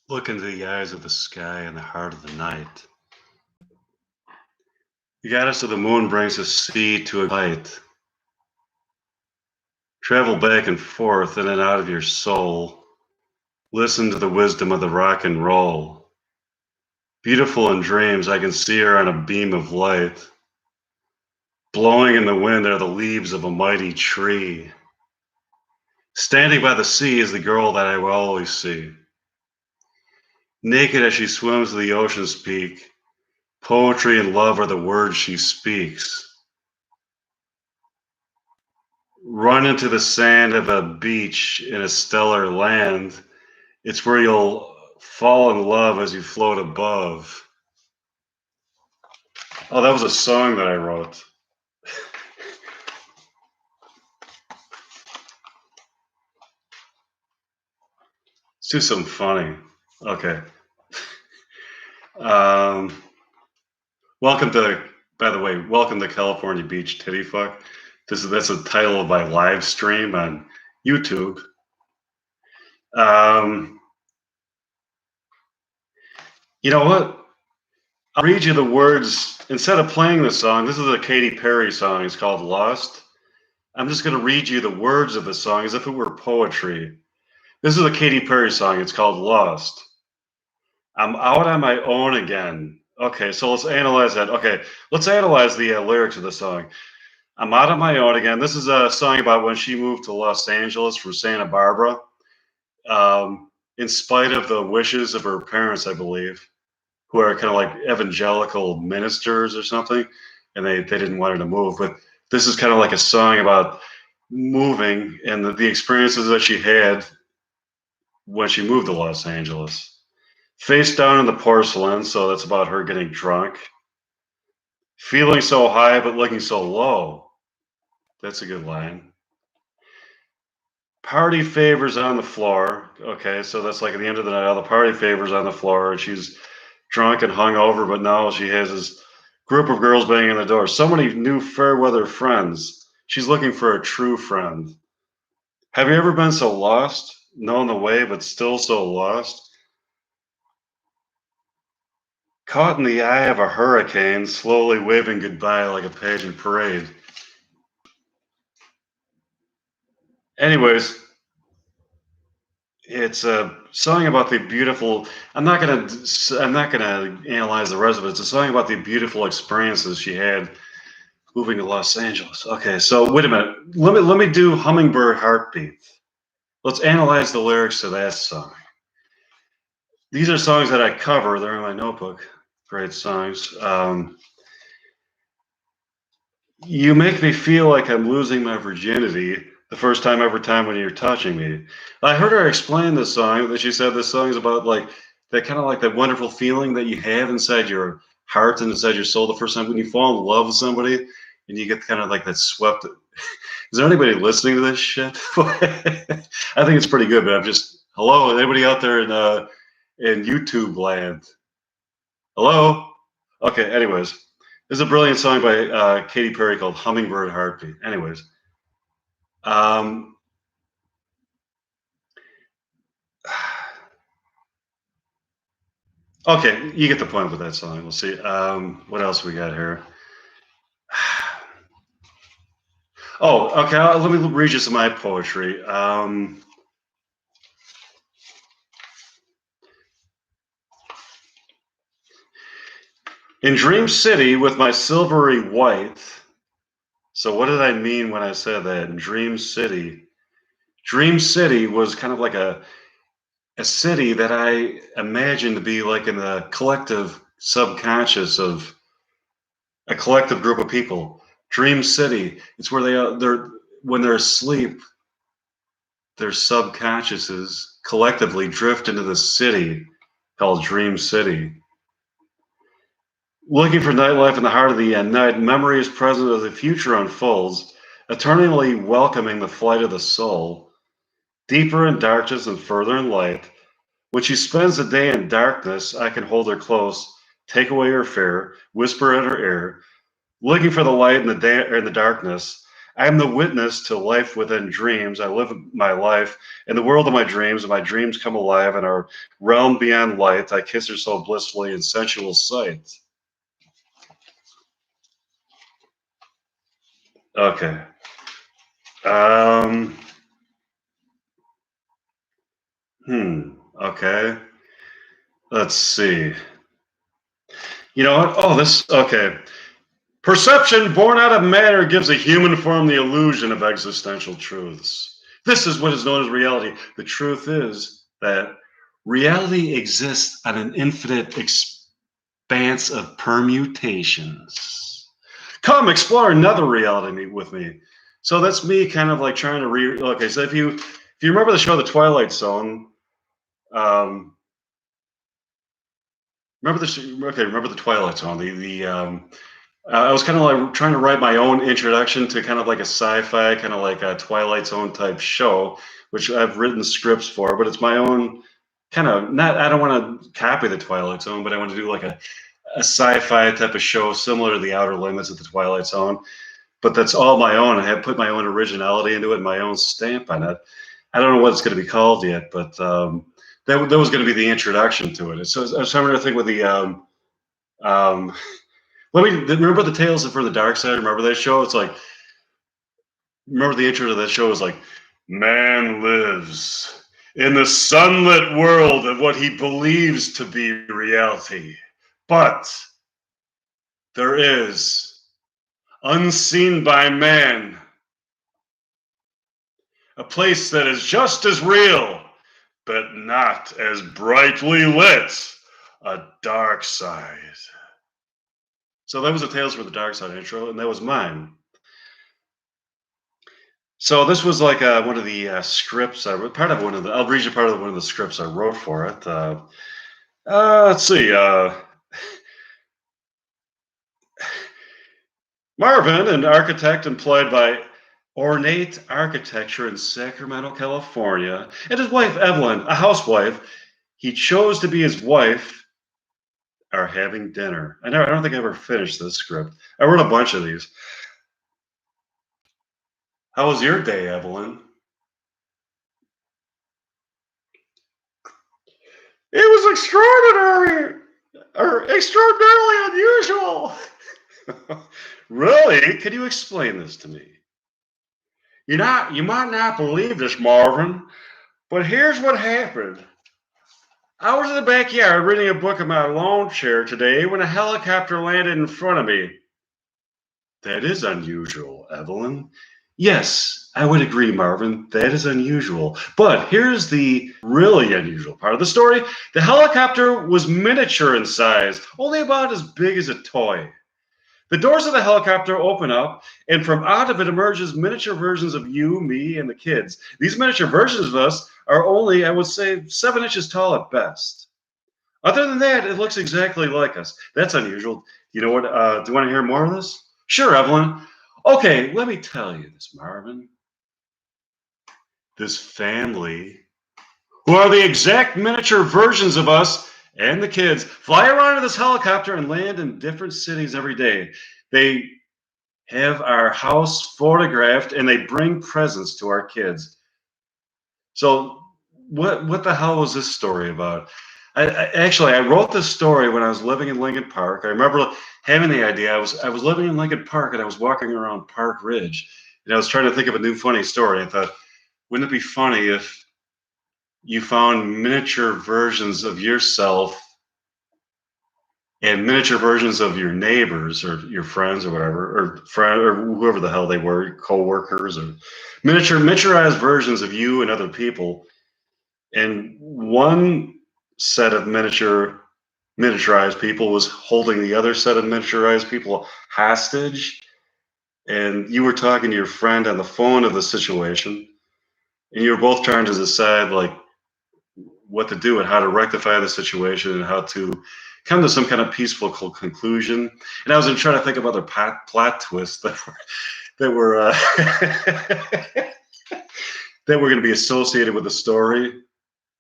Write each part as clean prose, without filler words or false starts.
Look into the eyes of the sky and the heart of the night. The goddess of the moon brings a sea to a light. Travel back and forth in and out of your soul. Listen to the wisdom of the rock and roll. Beautiful in dreams, I can see her on a beam of light. Blowing in the wind are the leaves of a mighty tree. Standing by the sea is the girl that I will always see. Naked as she swims to the ocean's peak, poetry and love are the words she speaks. Run into the sand of a beach in a stellar land. It's where you'll fall in love as you float above. Oh, that was a song that I wrote. Let's do something funny. Okay. Welcome to, by the way, welcome to California Beach Titty Fuck. That's the title of my live stream on YouTube. You know what? I'll read you the words. Instead of playing the song, this is a Katy Perry song. It's called Lost. I'm just going to read you the words of the song as if it were poetry. This is a Katy Perry song. It's called Lost. I'm out on my own again. Okay, so let's analyze that. Okay, let's analyze the lyrics of the song. I'm out on my own again. This is a song about when she moved to Los Angeles from Santa Barbara, in spite of the wishes of her parents, I believe, who are kind of like evangelical ministers or something, and they didn't want her to move. But this is kind of like a song about moving and the experiences that she had when she moved to Los Angeles. Face down in the porcelain, so that's about her getting drunk. Feeling so high but looking so low. That's a good line. Party favors on the floor. Okay, so that's like at the end of the night, all the party favors on the floor. She's drunk and hungover, but now she has this group of girls banging on the door. So many new fair weather friends. She's looking for a true friend. Have you ever been so lost? Known the way, but still so lost? Caught in the eye of a hurricane, slowly waving goodbye like a pageant parade. Anyways, it's a song about the beautiful. I'm not gonna analyze the rest of it. It's a song about the beautiful experiences she had moving to Los Angeles. Okay, so wait a minute. Let me do Hummingbird Heartbeat. Let's analyze the lyrics to that song. These are songs that I cover. They're in my notebook. Great songs. You make me feel like I'm losing my virginity the first time every time when you're touching me. I heard her explain this song, that she said this song is about like that kind of like that wonderful feeling that you have inside your heart and inside your soul the first time when you fall in love with somebody and you get kind of like that swept. Is there anybody listening to this shit? I think it's pretty good, but I'm just, hello, anybody out there in YouTube land? Hello? Okay, anyways. This is a brilliant song by Katy Perry called Hummingbird Heartbeat. Anyways. Okay, you get the point with that song. We'll see. What else we got here? Oh, okay. Let me read you some of my poetry. In Dream City with my silvery white. So what did I mean when I said that? In Dream City. Dream City was kind of like a city that I imagined to be like in the collective subconscious of a collective group of people. Dream City. It's where they're when they're asleep, their subconsciouses collectively drift into the city called Dream City. Looking for nightlife in the heart of the night, memory is present as the future unfolds, eternally welcoming the flight of the soul. Deeper in darkness and further in light, when she spends the day in darkness, I can hold her close, take away her fear, whisper in her ear. Looking for the light in the darkness, I am the witness to life within dreams. I live my life in the world of my dreams, and my dreams come alive in our realm beyond light. I kiss her so blissfully in sensual sight. Okay. Um, okay. Let's see. You know what? Oh, okay. Perception born out of matter gives a human form the illusion of existential truths. This is what is known as reality. The truth is that reality exists on an infinite expanse of permutations. Come explore another reality with me. So that's me kind of like trying to okay, so if you remember the show The Twilight Zone, um remember the Twilight Zone, I was kind of like trying to write my own introduction to kind of like a sci-fi, kind of like a Twilight Zone type show, which I've written scripts for, but it's my own kind of not. I don't want to copy the Twilight Zone, but I want to do like a sci-fi type of show similar to the Outer Limits of the Twilight Zone. But that's all my own. I have put my own originality into it, my own stamp on it. I don't know what it's going to be called yet, but that was going to be the introduction to it. So I was trying to think with the um, let me remember the Tales for the Dark Side. Remember that show? It's like, remember the intro to that show was like, man lives in the sunlit world of what he believes to be reality, but there is, unseen by man, a place that is just as real, but not as brightly lit, a dark side. So that was the Tales for the Dark Side intro, and that was mine. So this was like one of the scripts I wrote. Part of one of the. I'll read you part of one of the scripts I wrote for it. Let's see. Marvin, an architect employed by Ornate Architecture in Sacramento, California, and his wife Evelyn, a housewife. He chose to be his wife. Are having dinner. I don't think I ever finished this script. I wrote a bunch of these. How was your day, Evelyn? It was extraordinary, or extraordinarily unusual. Really? Can you explain this to me? You might not believe this, Marvin, but here's what happened. I was in the backyard reading a book in my lawn chair today when a helicopter landed in front of me. That is unusual, Evelyn. Yes, I would agree, Marvin. That is unusual. But here's the really unusual part of the story. The helicopter was miniature in size, only about as big as a toy. The doors of the helicopter open up, and from out of it emerges miniature versions of you, me, and the kids. These miniature versions of us are only, I would say, 7 inches tall at best. Other than that, it looks exactly like us. That's unusual. You know what? Do you want to hear more of this? Sure, Evelyn. Okay, let me tell you this, Marvin. This family, who are the exact miniature versions of us and the kids, fly around in this helicopter and land in different cities every day. They have our house photographed and they bring presents to our kids. So what the hell was this story about? I wrote this story when I was living in Lincoln Park. I remember having the idea. I was living in Lincoln Park and I was walking around Park Ridge and I was trying to think of a new funny story. I thought, wouldn't it be funny if you found miniature versions of yourself and miniature versions of your neighbors or your friends or whatever, or whoever the hell they were, co-workers, or miniaturized versions of you and other people. And one set of miniaturized people was holding the other set of miniaturized people hostage. And you were talking to your friend on the phone of the situation, and you were both trying to decide like what to do and how to rectify the situation and how to come to some kind of peaceful conclusion. And I was trying to think of other plot twists that were that were going to be associated with the story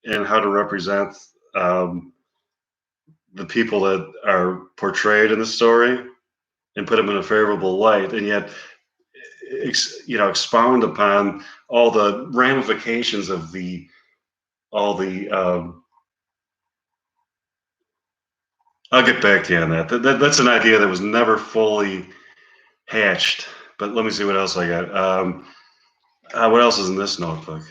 and how to represent the people that are portrayed in the story and put them in a favorable light. And yet expound upon all the ramifications of all the. I'll get back to you on that. That's an idea that was never fully hatched. But let me see what else I got. What else is in this notebook?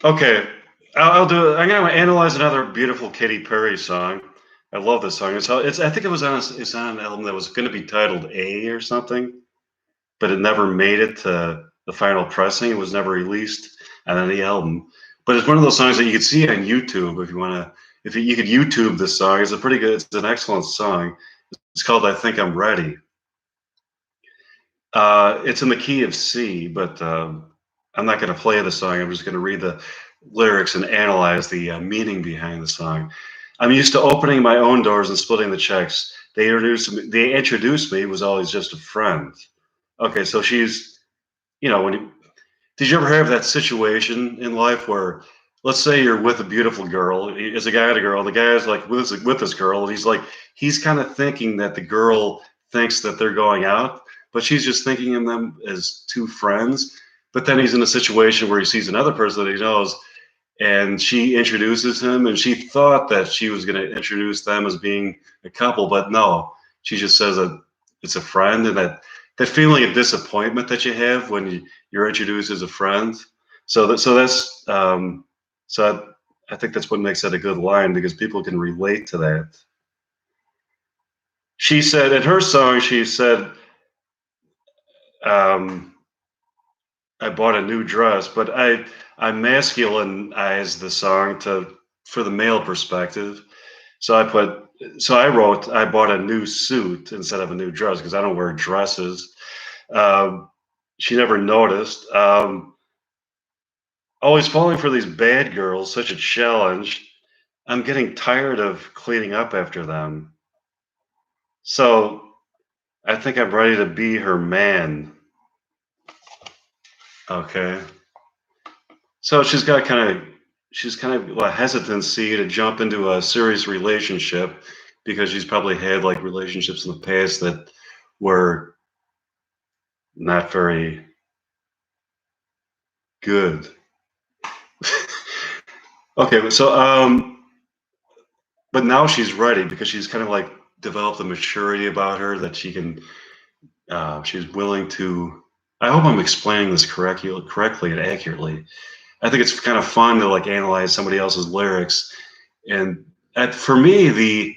Okay, I'll do it. I'm gonna analyze another beautiful Katy Perry song. I love this song. It's I think it was it's on an album that was going to be titled A or something, but it never made it to the final pressing. It was never released on any album. But it's one of those songs that you could see on YouTube if you want to. If you could YouTube this song, it's a pretty good. It's an excellent song. It's called "I Think I'm Ready." It's in the key of C, but I'm not going to play the song. I'm just going to read the lyrics and analyze the meaning behind the song. I'm used to opening my own doors and splitting the checks. They introduced me was always just a friend. Okay, so she's, when did you ever have that situation in life where, let's say you're with a beautiful girl, it's a guy and a girl, the guy's like with this girl, and he's kind of thinking that the girl thinks that they're going out, but she's just thinking of them as two friends. But then he's in a situation where he sees another person that he knows, and she introduces him, and she thought that she was going to introduce them as being a couple, but no, she just says that it's a friend, and that feeling of disappointment that you have when you're introduced as a friend. I think that's what makes that a good line, because people can relate to that. She said in her song, she said, um, I bought a new dress, but I masculinized the song for the male perspective. So I wrote, I bought a new suit instead of a new dress because I don't wear dresses. Um, she never noticed. Always falling for these bad girls, such a challenge. I'm getting tired of cleaning up after them. So I think I'm ready to be her man. Okay. So she's kind of a hesitancy to jump into a serious relationship because she's probably had like relationships in the past that were not very good. Okay, but now she's ready because she's kind of like developed a maturity about her that she's willing to. I hope I'm explaining this correctly and accurately. I think it's kind of fun to like analyze somebody else's lyrics, and for me, the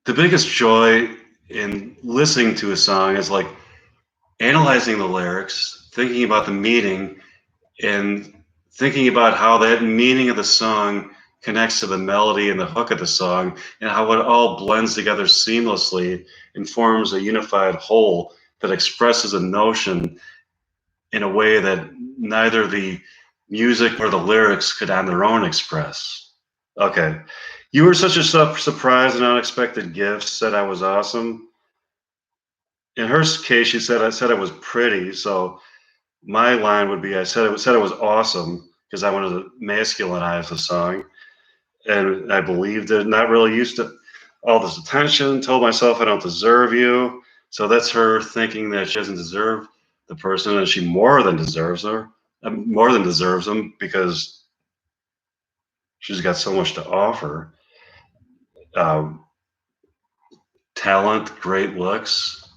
biggest joy in listening to a song is like analyzing the lyrics, thinking about the meaning, and thinking about how that meaning of the song connects to the melody and the hook of the song, and how it all blends together seamlessly and forms a unified whole that expresses a notion in a way that neither the music nor the lyrics could on their own express. Okay. You were such a surprise and unexpected gift, said I was awesome. In her case, she said I said I was pretty, so my line would be, I said it was awesome because I wanted to masculinize the song, and I believed it. Not really used to all this attention. Told myself I don't deserve you. So that's her thinking that she doesn't deserve the person, and she more than deserves her, more than deserves them because she's got so much to offer. Um, Talent, great looks,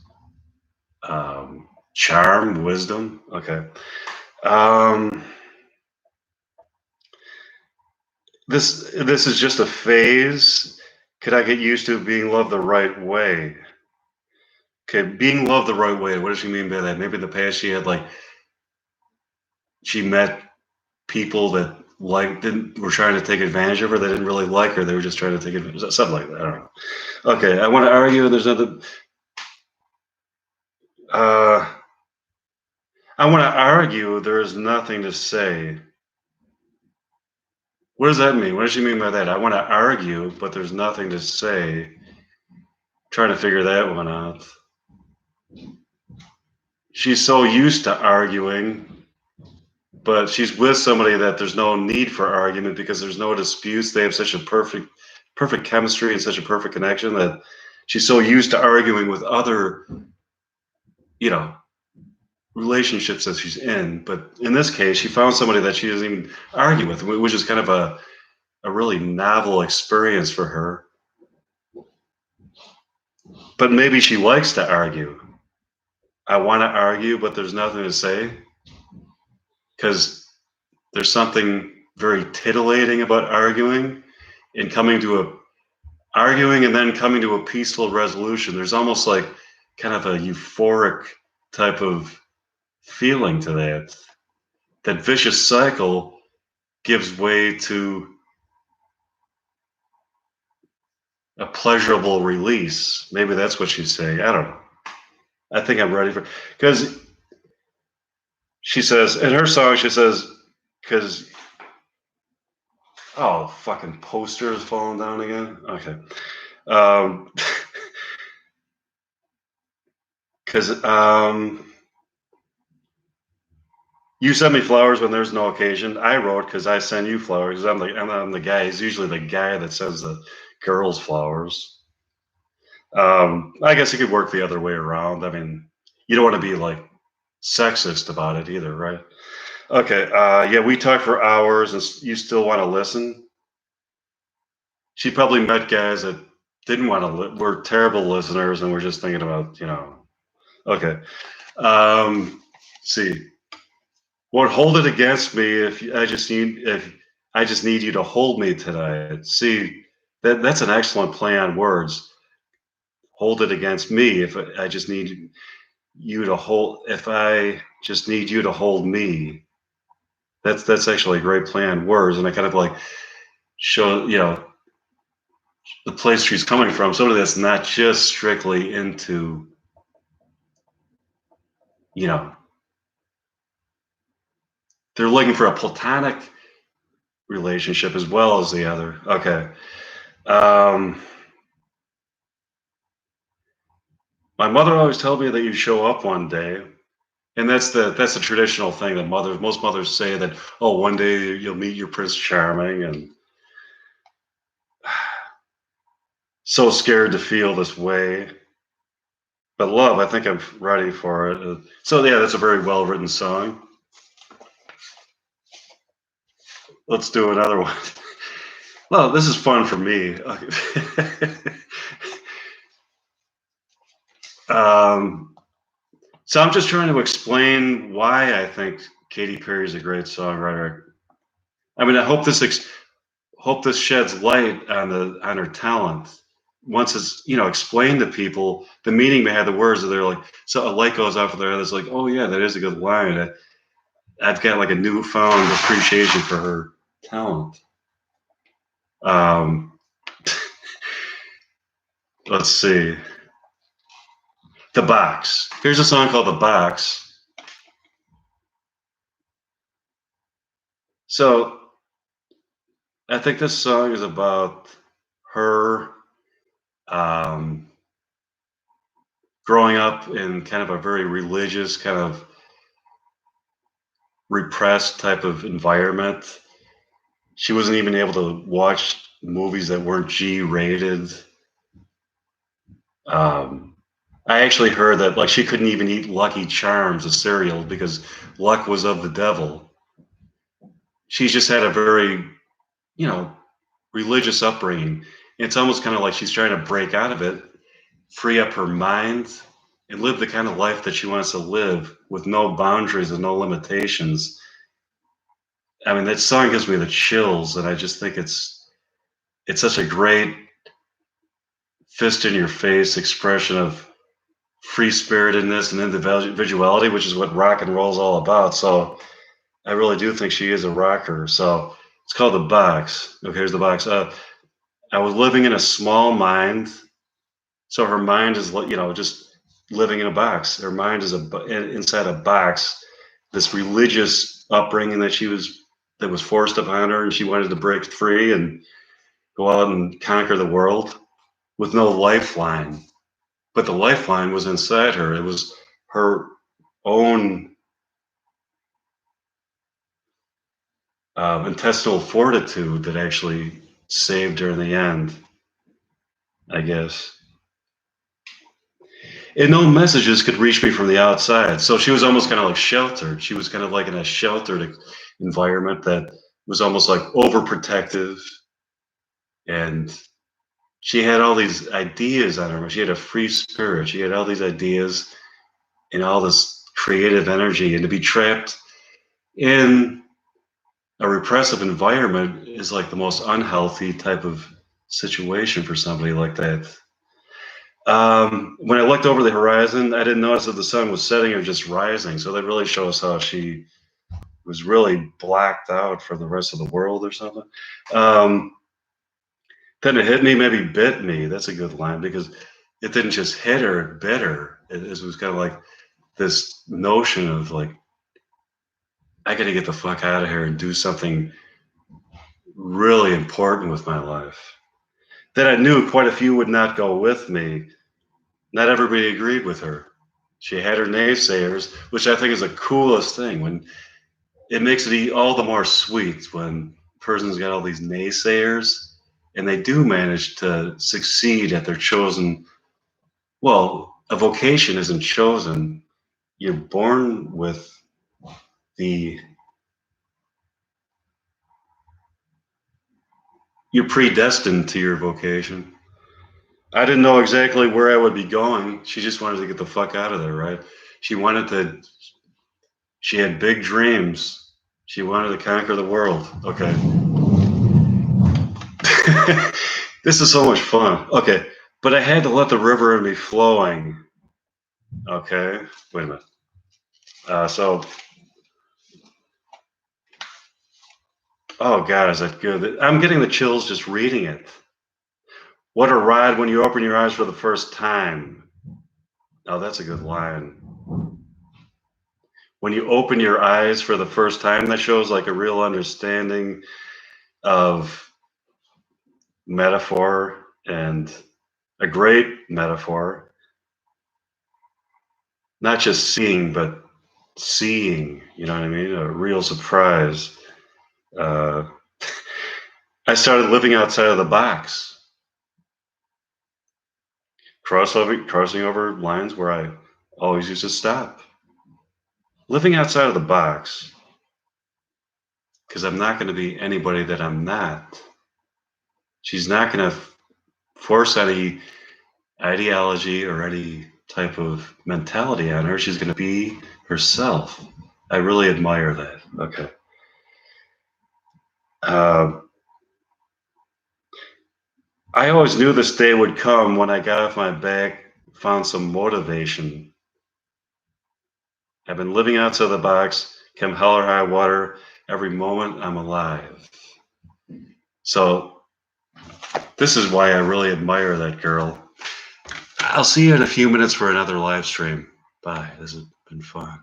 charm, wisdom. Okay. Um, this is just a phase. Could I get used to being loved the right way? Okay, being loved the right way. What does she mean by that? Maybe in the past she met people that didn't were trying to take advantage of her. They didn't really like her. They were just trying to take advantage. Something like that. I don't know. Okay, I want to argue. There's nothing. Uh, I want to argue. There is nothing to say. What does that mean? What does she mean by that? I want to argue, but there's nothing to say. Trying to figure that one out. She's so used to arguing, but she's with somebody that there's no need for argument because there's no disputes. They have such a perfect chemistry and such a perfect connection that she's so used to arguing with other, you know, relationships that she's in. But in this case, she found somebody that she doesn't even argue with, which is kind of a really novel experience for her. But maybe she likes to argue. I want to argue, but there's nothing to say because there's something very titillating about arguing and arguing and then coming to a peaceful resolution. There's almost like kind of a euphoric type of feeling to that. That vicious cycle gives way to a pleasurable release. Maybe that's what she's saying. I don't know. I think I'm ready for because she says in her song, she says, because oh, fucking poster is falling down again. Okay. Because you send me flowers when there's no occasion. I wrote because I send you flowers. I'm the guy. He's usually the guy that sends the girls flowers. I guess it could work the other way around. I mean, you don't want to be like sexist about it either, right? Okay. Yeah, we talked for hours, and you still want to listen. She probably met guys that didn't want to. Were terrible listeners, and we're just thinking about, you know. Okay. See, won't hold it against me if I just need you to hold me tonight. See, that's an excellent play on words. Hold it against me if I just need you to hold. If I just need you to hold me, that's actually a great play on words, and I kind of like show the place she's coming from. Somebody that's not just strictly into you know they're looking for a platonic relationship as well as the other. Okay. Um, my mother always told me that you show up one day, and that's the traditional thing that most mothers say that, oh, one day you'll meet your Prince Charming, and so scared to feel this way. But love, I think I'm ready for it. So yeah, that's a very well written song. Let's do another one. Well, this is fun for me. um, so I'm just trying to explain why I think Katy Perry is a great songwriter. I mean, I hope this sheds light on her talent. Once it's explained to people the meaning behind the words, that they're like, so a light goes off of their head. It's like, oh yeah, that is a good line. I've got like a newfound appreciation for her talent. Um, let's see, The Box. Here's a song called The Box. So I think this song is about her um, growing up in kind of a very religious, kind of repressed type of environment. She wasn't even able to watch movies that weren't G rated. Um, I actually heard that like she couldn't even eat Lucky Charms, a cereal, because luck was of the devil. She's just had a very, you know, religious upbringing. It's almost kind of like she's trying to break out of it, free up her mind, and live the kind of life that she wants to live with no boundaries and no limitations. I mean, that song gives me the chills, and I just think it's such a great fist in your face expression of free spiritedness and individuality, which is what rock and roll is all about. So I really do think she is a rocker. So it's called The Box. Okay, here's The Box. I was living in a small mind. So her mind is, just living in a box. Her mind is inside a box. This religious upbringing that she was that was forced upon her, and she wanted to break free and go out and conquer the world with no lifeline. But the lifeline was inside her. It was her own intestinal fortitude that actually saved her in the end, I guess. And no messages could reach me from the outside. So she was almost kind of like sheltered. She was kind of like in a sheltered environment that was almost like overprotective. And she had all these ideas on her. She had a free spirit. She had all these ideas and all this creative energy. And to be trapped in a repressive environment is like the most unhealthy type of situation for somebody like that. When I looked over the horizon, I didn't notice that the sun was setting or just rising. So that really shows how she was really blacked out for the rest of the world or something. Um, then it hit me, maybe bit me. That's a good line because it didn't just hit her, it bit her. It was kind of like this notion of like, I got to get the fuck out of here and do something really important with my life. That I knew quite a few would not go with me. Not everybody agreed with her. She had her naysayers, which I think is the coolest thing. When it makes it all the more sweet when a person's got all these naysayers and they do manage to succeed at their chosen. Well, a vocation isn't chosen. You're born with the. You're predestined to your vocation. I didn't know exactly where I would be going. She just wanted to get the fuck out of there, right? She wanted to. She had big dreams. She wanted to conquer the world. Okay. This is so much fun. Okay. But I had to let the river in me flowing. Okay. Wait a minute. So, oh God, is that good? I'm getting the chills just reading it. What a ride when you open your eyes for the first time. Oh, that's a good line. When you open your eyes for the first time, that shows like a real understanding of metaphor and a great metaphor. Not just seeing, but seeing, you know what I mean? A real surprise. Uh, I started living outside of the box, crossing over lines where I always used to stop. Living outside of the box, because I'm not going to be anybody that I'm not. She's not going to force any ideology or any type of mentality on her. She's going to be herself. I really admire that. Okay. Uh, I always knew this day would come when I got off my back, found some motivation. I've been living outside the box, come hell or high water, every moment I'm alive. So this is why I really admire that girl. I'll see you in a few minutes for another live stream. Bye. This has been fun.